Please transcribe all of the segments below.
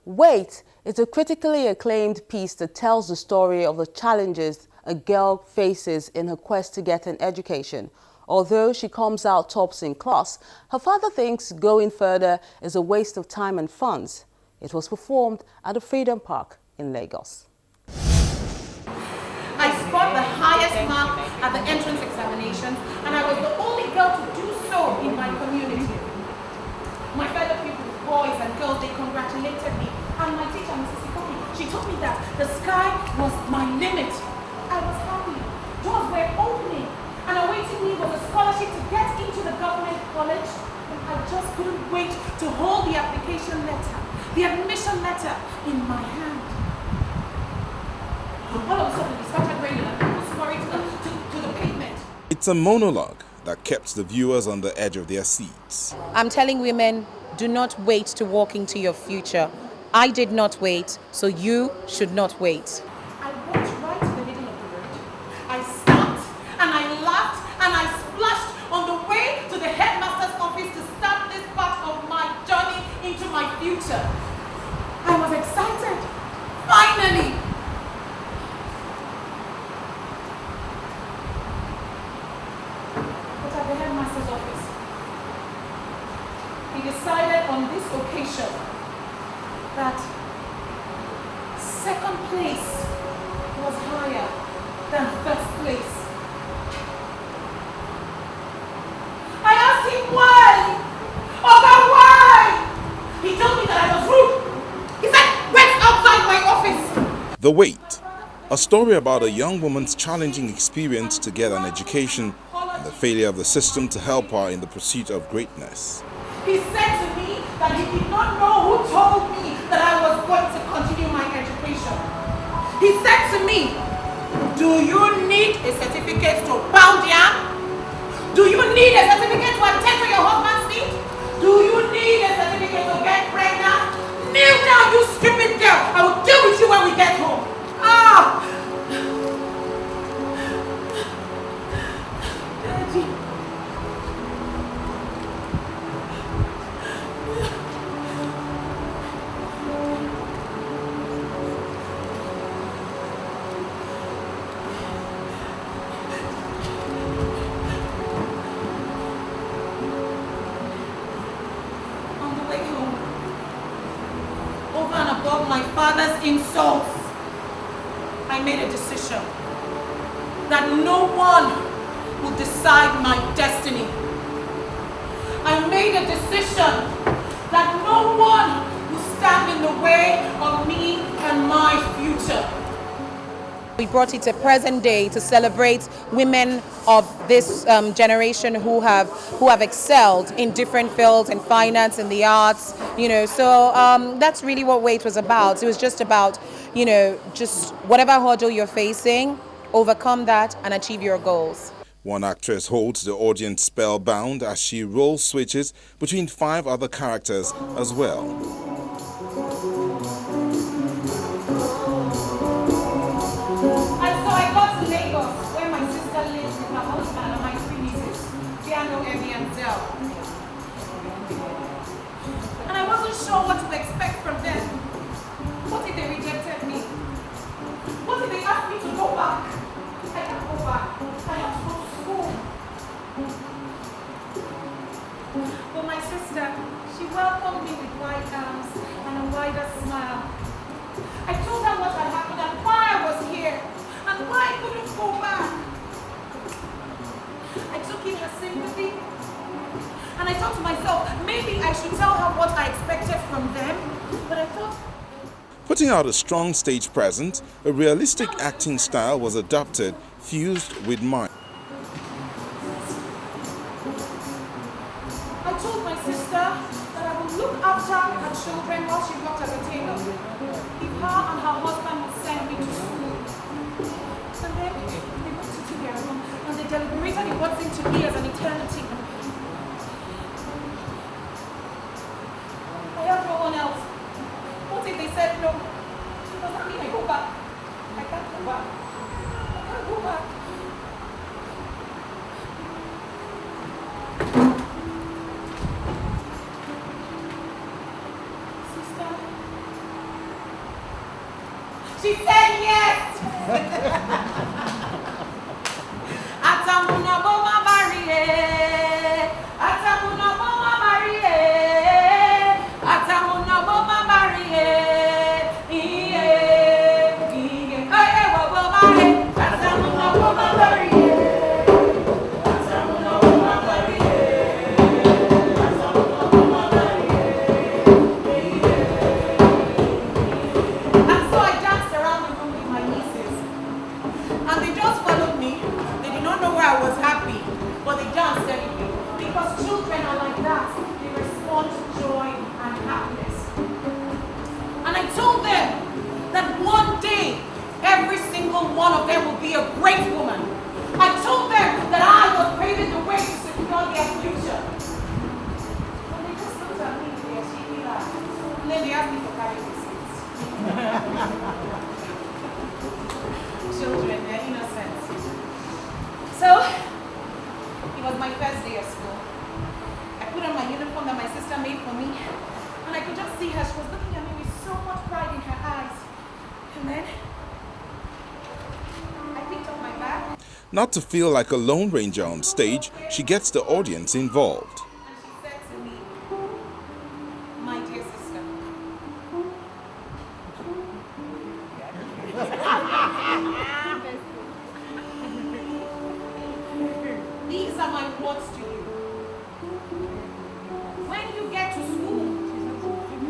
Wait is a critically acclaimed piece that tells the story of the challenges a girl faces in her quest to get an education. Although she comes out tops in class, her father thinks going further is a waste of time and funds. It was performed at the Freedom Park in Lagos. I scored the highest mark at the entrance examinations, and I was the only girl to do so in my community. My fellow people, boys and girls, they congratulated me. And my teacher, Mrs. Ikoki, she told me that the sky was my limit. I was happy. Doors were opening. And awaiting me was a scholarship to get into the government college. And I just couldn't wait to hold the application letter, the admission letter in my hand. All of a sudden, it started raining and people scurried to the pavement. It's a monologue that kept the viewers on the edge of their seats. I'm telling women, do not wait to walk into your future. I did not wait, so you should not wait. I walked right to the middle of the road. I stopped and I laughed and I splashed on the way to the headmaster's office to start this part of my journey into my future. I was excited. Finally! But at the headmaster's office, he decided on this occasion that second place was higher than first place. I asked him why. Oga, why? He told me that I was rude. He said, wait outside my office. The Wait, a story about a young woman's challenging experience to get an education and the failure of the system to help her in the pursuit of greatness. He said to me that he did not know who told me that I was going to continue my education. He said to me, do you need a certificate to pound yam? Do you need a certificate to attend to your husband's need? Do you need a certificate to get pregnant? Kneel down, you stupid girl. I will deal with you when we get home. Ah! Daddy. My father's insults, I made a decision that no one will decide my destiny. I made a decision that no one will stand in the way of me and my future. We brought it to present day to celebrate women of this generation who have excelled in different fields, in finance, in the arts, So that's really what Wait was about. It was just about, just whatever hurdle you're facing, overcome that and achieve your goals. One actress holds the audience spellbound as she role switches between 5 other characters as well. I got to Lagos, where my sister lives with her husband and my 3 nieces, Piano, Emmy, and Zell. And I wasn't sure what to expect from them. What if they rejected me? What if they asked me to go back? I can't go back. I have to go to school. But my sister, she welcomed me with wide arms and a wider smile. I told her what had happened and why I was here and why I couldn't go back. I took in her sympathy and I thought to myself, maybe I should tell her what I expected from them, but I thought... Putting out a strong stage presence, a realistic acting style was adopted, fused with mime. I told my sister that I would look after her children while she worked at the table. If her and her husband would send me to school. And then they went to their room and they deliberated in what seemed to be as an eternity. I have no one else. What if they said no? Does that mean I go back? I can't go back. I can't go back. Sister, She said yes. Atamuna boma barie. Atamuna boma barie. Atamuna boma barie. Iye. Iye. Aye wa boma barie. Atamuna boma barie. Atamuna boma barie. Atamuna boma barie. And so I danced around the room with my nieces. And they just followed me. They did not know where I was happy, but they danced anyway. Because children are like that. They respond to joy and happiness. And I told them that one day, every single one of them will be a great woman. I told them that I was paving the way to secure their future. But they just looked at me with their cheeky laugh. And then they asked me for carrying the seats. Children, they're innocent. So, it was my first day of school. I put on my uniform that my sister made for me, and I could just see her. She was looking at me with so much pride in her eyes. And then, I picked up my bag. Not to feel like a Lone Ranger on stage, she gets the audience involved. And she said to me, my dear sister, these are my words to you. When you get to school,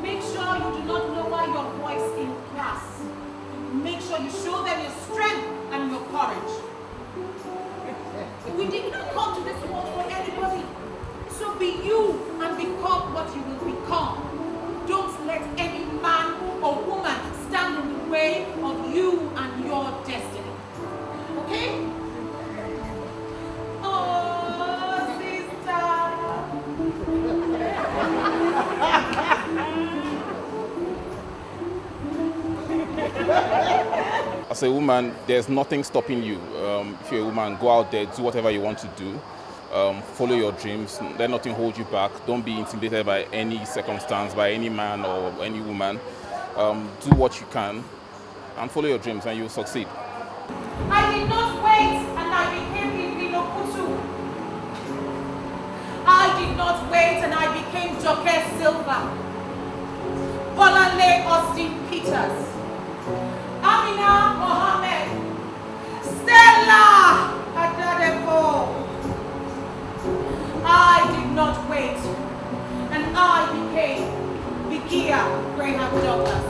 make sure you do not lower your voice in class. Make sure you show them your strength and your courage. We did not come to this world for anybody. So be you and become what you will become. Don't let any man or woman stand in the way of you and your destiny. Okay? Oh, sister. As a woman, there's nothing stopping you. If you're a woman, go out there, do whatever you want to do. Follow your dreams. Let nothing hold you back. Don't be intimidated by any circumstance, by any man or any woman. Do what you can and follow your dreams and you'll succeed. I did not wait and I became Ivino Kutu. I did not wait and I became Joker Silva. Bolanle Austin Peters. Amina Mohammed. Stella Adadefo. I did not wait and I became Bikia Graham Douglas.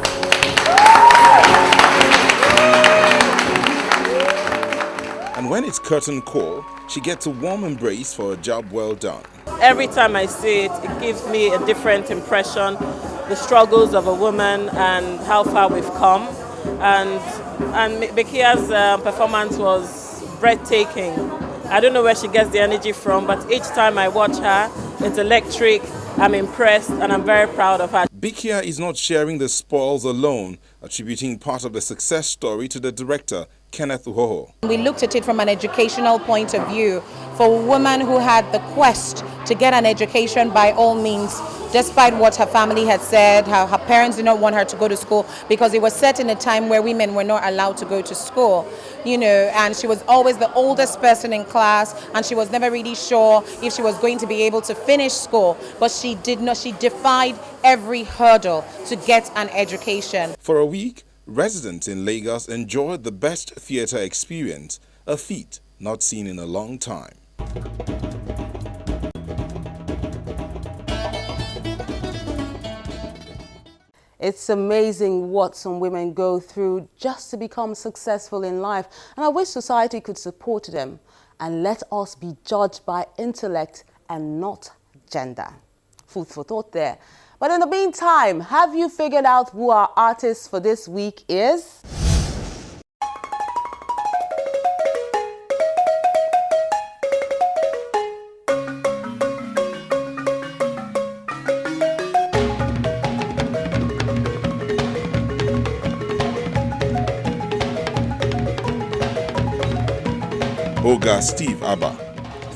And when it's curtain call, she gets a warm embrace for a job well done. Every time I see it, it gives me a different impression, the struggles of a woman and how far we've come. And Bikia's performance was breathtaking. I don't know where she gets the energy from, but each time I watch her, it's electric. I'm impressed and I'm very proud of her. Bikia is not sharing the spoils alone, attributing part of the success story to the director, Kenneth Uhoho. We looked at it from an educational point of view. For a woman who had the quest to get an education by all means, despite what her family had said, how her parents did not want her to go to school because it was set in a time where women were not allowed to go to school, and she was always the oldest person in class and she was never really sure if she was going to be able to finish school, but she defied every hurdle to get an education. For a week, residents in Lagos enjoyed the best theatre experience, a feat not seen in a long time. It's amazing what some women go through just to become successful in life, and I wish society could support them and let us be judged by intellect and not gender. Food for thought there. But in the meantime, have you figured out who our artist for this week is? Oga Steve Abba,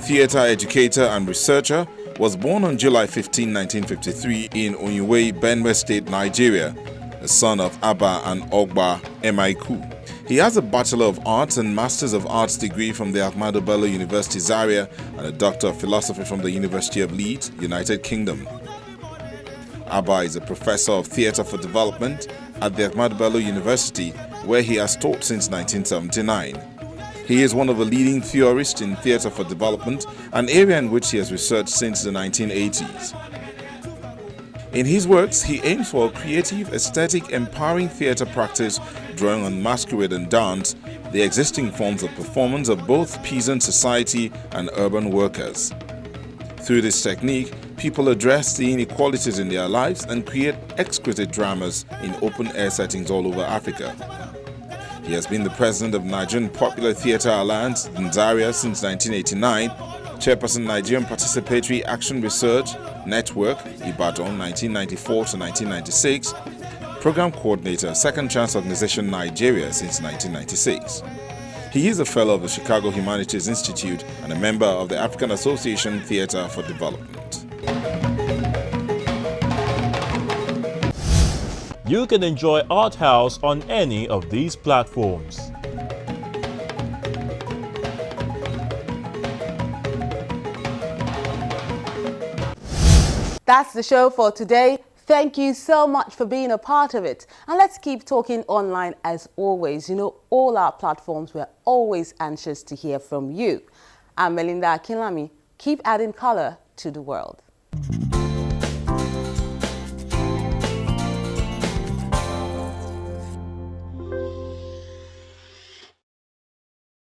theatre educator and researcher, was born on July 15, 1953 in Onyuwe, Benue State, Nigeria. a son of Abba and Ogba Emaiku. He has a Bachelor of Arts and Masters of Arts degree from the Ahmadu Bello University Zaria and a Doctor of Philosophy from the University of Leeds, United Kingdom. Abba is a Professor of Theatre for Development at the Ahmadu Bello University, where he has taught since 1979. He is one of the leading theorists in theatre for development, an area in which he has researched since the 1980s. In his works, he aims for a creative, aesthetic, empowering theatre practice drawing on masquerade and dance, the existing forms of performance of both peasant society and urban workers. Through this technique, people address the inequalities in their lives and create exquisite dramas in open-air settings all over Africa. He has been the president of Nigerian Popular Theatre Alliance in Zaria since 1989, chairperson Nigerian Participatory Action Research Network, Ibadan 1994 to 1996, program coordinator, Second Chance Organization Nigeria since 1996. He is a fellow of the Chicago Humanities Institute and a member of the African Association Theatre for Development. You can enjoy Art House on any of these platforms. That's the show for today. Thank you so much for being a part of it. And let's keep talking online as always. You know, all our platforms, we're always anxious to hear from you. I'm Melinda Akinlami. Keep adding color to the world.